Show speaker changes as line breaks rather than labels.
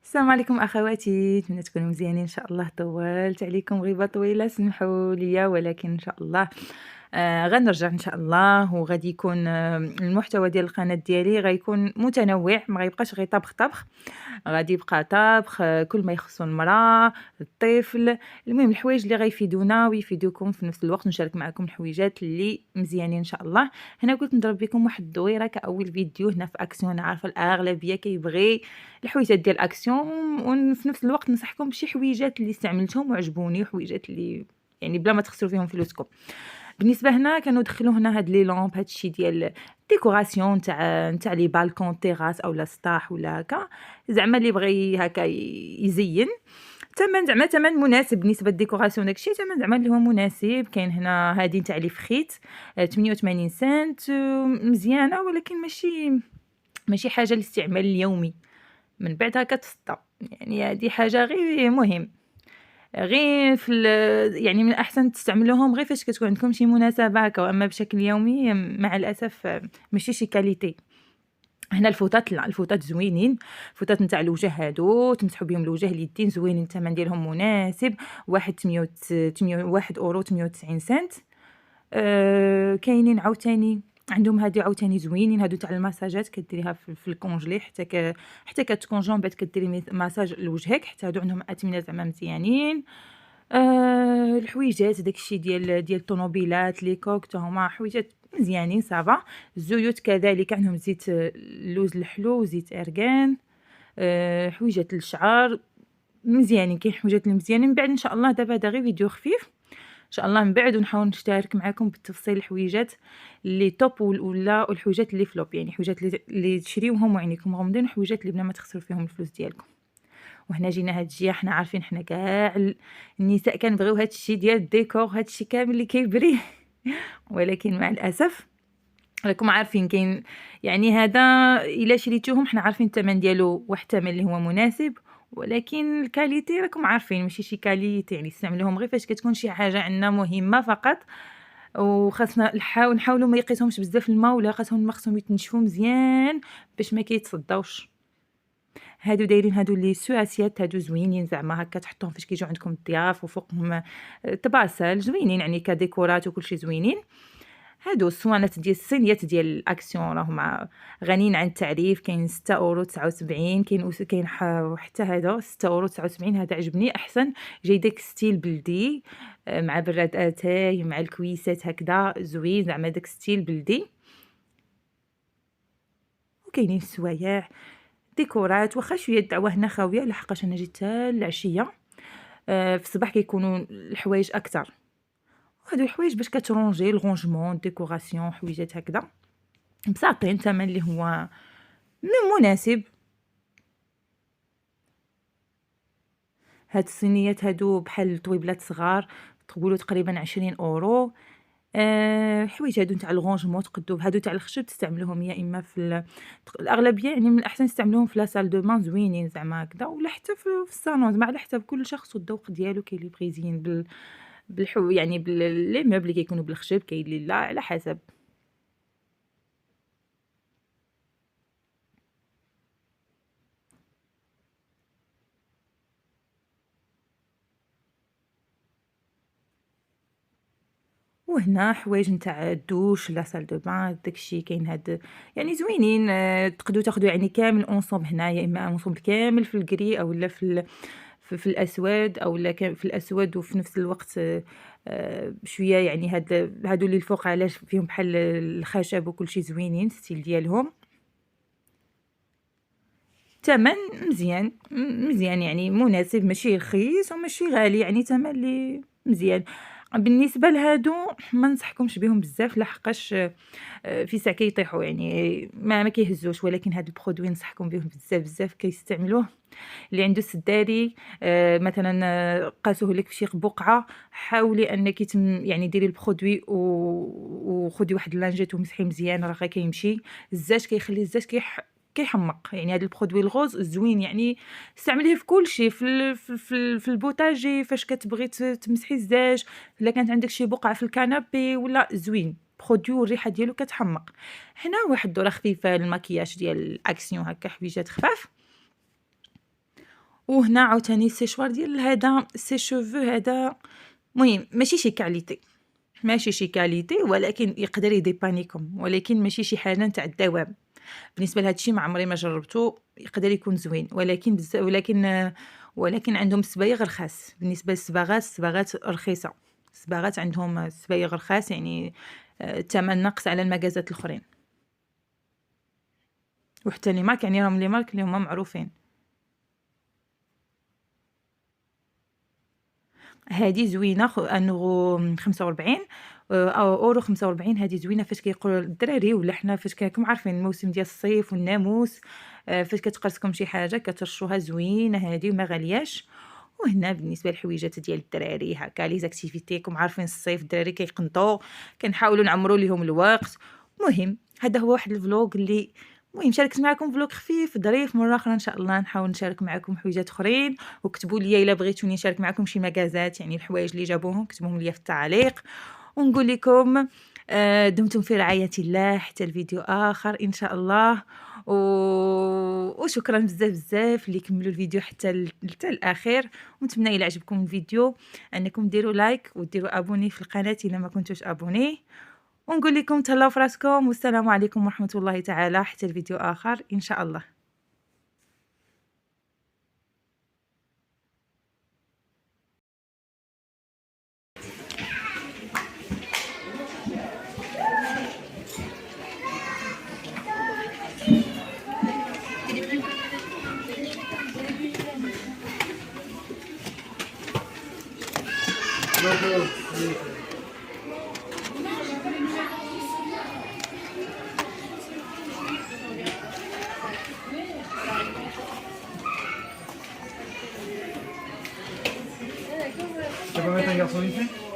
السلام عليكم أخواتي، نتمنى تكونوا مزيانين إن شاء الله. طولت عليكم غيبة طويلة، سمحوا لي، ولكن إن شاء الله غنرجع إن شاء الله، وغادي يكون المحتوى ديال القناة ديالي غيكون متنوع، ما غيبقاش غير طبخ، غادي يبقى طبخ، كل ما يخصو المرأة، الطفل، المهم الحوايج اللي غيفيدونا ويفيدوكم في نفس الوقت. نشارك معكم الحويجات اللي مزيانين إن شاء الله. هنا قلت نضرب بكم واحد الدويرة كأول فيديو هنا في أكسيون. أنا عارفة الأغلبية كيبغي الحويجات ديال أكسيون، وفي نفس الوقت ننصحكم بشي حويجات اللي استعملتهم وعجبوني، وحويجات اللي يعني بلا ما تخسروا فيهم فلوسكم. بالنسبة هنا كانوا دخلوا هنا هاد لي لامب، هاد الشي ديال ديكوراسيون نتاع لي بالكون تيراس اولا سطاح ولا هكا، زعما اللي بغى هكا يزين. الثمن زعما ثمن مناسب بالنسبه للديكوراسيون، داكشي ثمن زعما اللي هو مناسب. كاين هنا هادي نتاع لي فخيت 88 سنت، مزيانه ولكن ماشي حاجه للاستعمال اليومي. من بعد هكا تسطى، يعني هادي حاجه غير مهم، غير يعني من الأحسن تستعملوهم غير فاش كتكون عندكم شي مناسبة هاكا، وأما بشكل يومي مع الأسف ماشي شي كاليتي. هنا الفوطات لا، الفوطات زوينين، الفوطات نتاع الوجه هادو تمسحوا بهم الوجه، اليدين زوينين، الثمن ديالهم مناسب، واحد 1 سنت. كاينين عاوتاني عندهم هادو عاوتاني زوينين، هادو تاع المساجات كديريها في الكونجلي حتى كتكونجي، من بعد كديري مساج لوجهك، حتى هادو عندهم أثمنة زعما مزيانين. الحويجات داكشي ديال الطوموبيلات، لي كوك تا هما حويجات مزيانين صافا. الزيوت كذلك عندهم زيت اللوز الحلو وزيت أرغان. حويجات للشعر مزيانين، كاين حويجات اللي مزيانين. من بعد إن شاء الله دابا هذا غير فيديو خفيف إن شاء الله، من بعد ونحاول نشترك معكم بالتفصيل الحويجات اللي توب ولا والحويجات اللي فلوب، يعني حويجات اللي تشريوهم وعينيكم غمضين، وحويجات اللي بلا ما تخسروا فيهم الفلوس ديالكم. وهنا جينا هاد الجهه، حنا عارفين حنا كاع النساء كنبغيو هاد الشي ديال الديكور، هاد الشي كامل اللي كيبري ولكن مع الاسف راكم عارفين كاين، يعني هذا الا شريتوهم حنا عارفين الثمن ديالو، واحد الثمن اللي هو مناسب، ولكن الكاليتي راكم عارفين ماشي شي كاليتي، يعني استعملوهم غير فاش كتكون شي حاجه عندنا مهمه فقط. وخاصنا نحاولوا ما يقيسهمش بزاف الماء، ولا خاصهم يتنشفوا مزيان باش ما كيتصداوش. هادو دايرين هادو لي سواسيات، هادو زوينين زعما هكا تحطوهم فاش كيجيو عندكم الضياف، وفوقهم طباسل زوينين، يعني كديكورات وكلشي زوينين. هادو الصوانات ديال الصينيات ديال أكسيون راهم غنيين عن التعريف. كاين 6.79€، كاين حتى هذا 6.79€. هذا عجبني أحسن، جاي داك ستيل بلدي، مع براد أتاي مع الكويسات هكذا زوين، زعما داك ستيل بلدي. وكاينين السوايع ديكورات، واخا شويه الدعوه هنا خاويه لحقاش انا جيت حتى العشيه. في الصباح كيكونوا الحوايج اكثر، وهادو الحوايج باش كترونجي الغونجمون ديكوراسيون، حويجات هكذا بساطين، ثمن اللي هو مناسب. هاد الصينيات هادو بحال الطويبلات صغار، تقولوا تقريبا 20€. الحوايج هادو نتاع الغونجمون تقدو، هادو تاع الخشب تستعملوهم يا اما الاغلبيه، يعني من الاحسن تستعملوهم في لا سال دو مان زوينين زعما هكذا، ولا حتى في الصالون، زعما على حسب كل شخص والذوق ديالو. كاين اللي بغى يزين يعني لي موبل اللي كيكونوا بالخشب، كاين اللي لا، على حسب. وهنا حوايج نتاع الدوش لا سال دو بان، داكشي كاين هاد يعني زوينين. تقدروا تاخدوا يعني كامل اونصومبل هنا، يا اما اونصومبل كامل في الكري اولا في الاسود، اولا في الاسود وفي نفس الوقت شويه، يعني هادو اللي الفوق علاش فيهم بحال الخشب وكلشي زوينين ستيل ديالهم. تمن مزيان، مزيان يعني مناسب، ماشي رخيص وماشي غالي، يعني تمن اللي مزيان. بالنسبة لهادو ما ننصحكمش بهم بزاف، لحقاش في ساعة كيطيحوا، يعني ما كيهزوش، ولكن هاد البرودوي ننصحكم بهم بزاف بزاف كيستعملوه. اللي عنده السداري مثلا قاسوه لك في شي بقعة، حاولي انك يعني ديري البرودوي وخدي واحد اللانجيت ومسحي مزيان، راه غير كيمشي. الزاج كيخلي الزاج كيحمق، يعني هذا البرودوي الغوز زوين، يعني استعمليه في كل شيء، في البوتاجي فاش كتبغي تمسحي الزاج، الا كانت عندك شي بقعه في الكنابي ولا زوين برودوي، والريحه ديالو كتحمق. هنا واحد الدوره خفيفه للمكياج ديال اكسيون، هكا حويجات خفاف. وهنا عاوتاني السيشوار ديال هذا سي شوفو هذا، المهم ماشي شي كاليتي، ماشي شي كاليتي، ولكن يقدر يديبانيكم، ولكن ماشي شي حاجة نتاع الدوام. بالنسبة لهاد الشي ما عمري ما جربته، يقدر يكون زوين، ولكن عندهم الصبايغ رخاص. بالنسبة للصباغات، الصباغات رخيصة، الصباغات عندهم الصبايغ رخاص، يعني الثمن ناقص على المكازات الأخرين، وحتى لي مارك يعني راهم لي مارك اللي هما معروفين. هادي زوينة أنغو 45 أو أورو 45. هادي زوينة فاش كيقولوا الدراري ولا حنا فاش راكم عارفين الموسم ديال الصيف والناموس، فاش كتقرصكم شي حاجة كترشوها زوينة هادي وما غالياش. وهنا بالنسبة للحويجات ديال الدراري هكا لي زاكتيفيتي، راكم عارفين الصيف الدراري كيقنطوا، كنحاولوا نعمروا ليهم الوقت. المهم هذا هو واحد الفلوق اللي المهم شاركت معكم فلوق خفيف ظريف. مرة أخرى إن شاء الله نحاول نشارك معكم حويجات أخرين، وكتبوا لي إلا بغيتوني نشارك معكم شي مكازات، يعني الحوايج اللي جابوهم كتبوهم لي في التعليق. ونقول لكم دمتم في رعاية الله حتى الفيديو آخر إن شاء الله. وشكرا بزاف بزاف اللي كملوا الفيديو حتى الأخير. ونتمنى إلا عجبكم الفيديو أنكم ديروا لايك وديروا أبوني في القناة إلا ما كنتوش أبوني. ونقول لكم تهلاو في راسكم، والسلام عليكم ورحمة الله تعالى حتى الفيديو آخر إن شاء الله.
Tu peux mettre un garçon ici?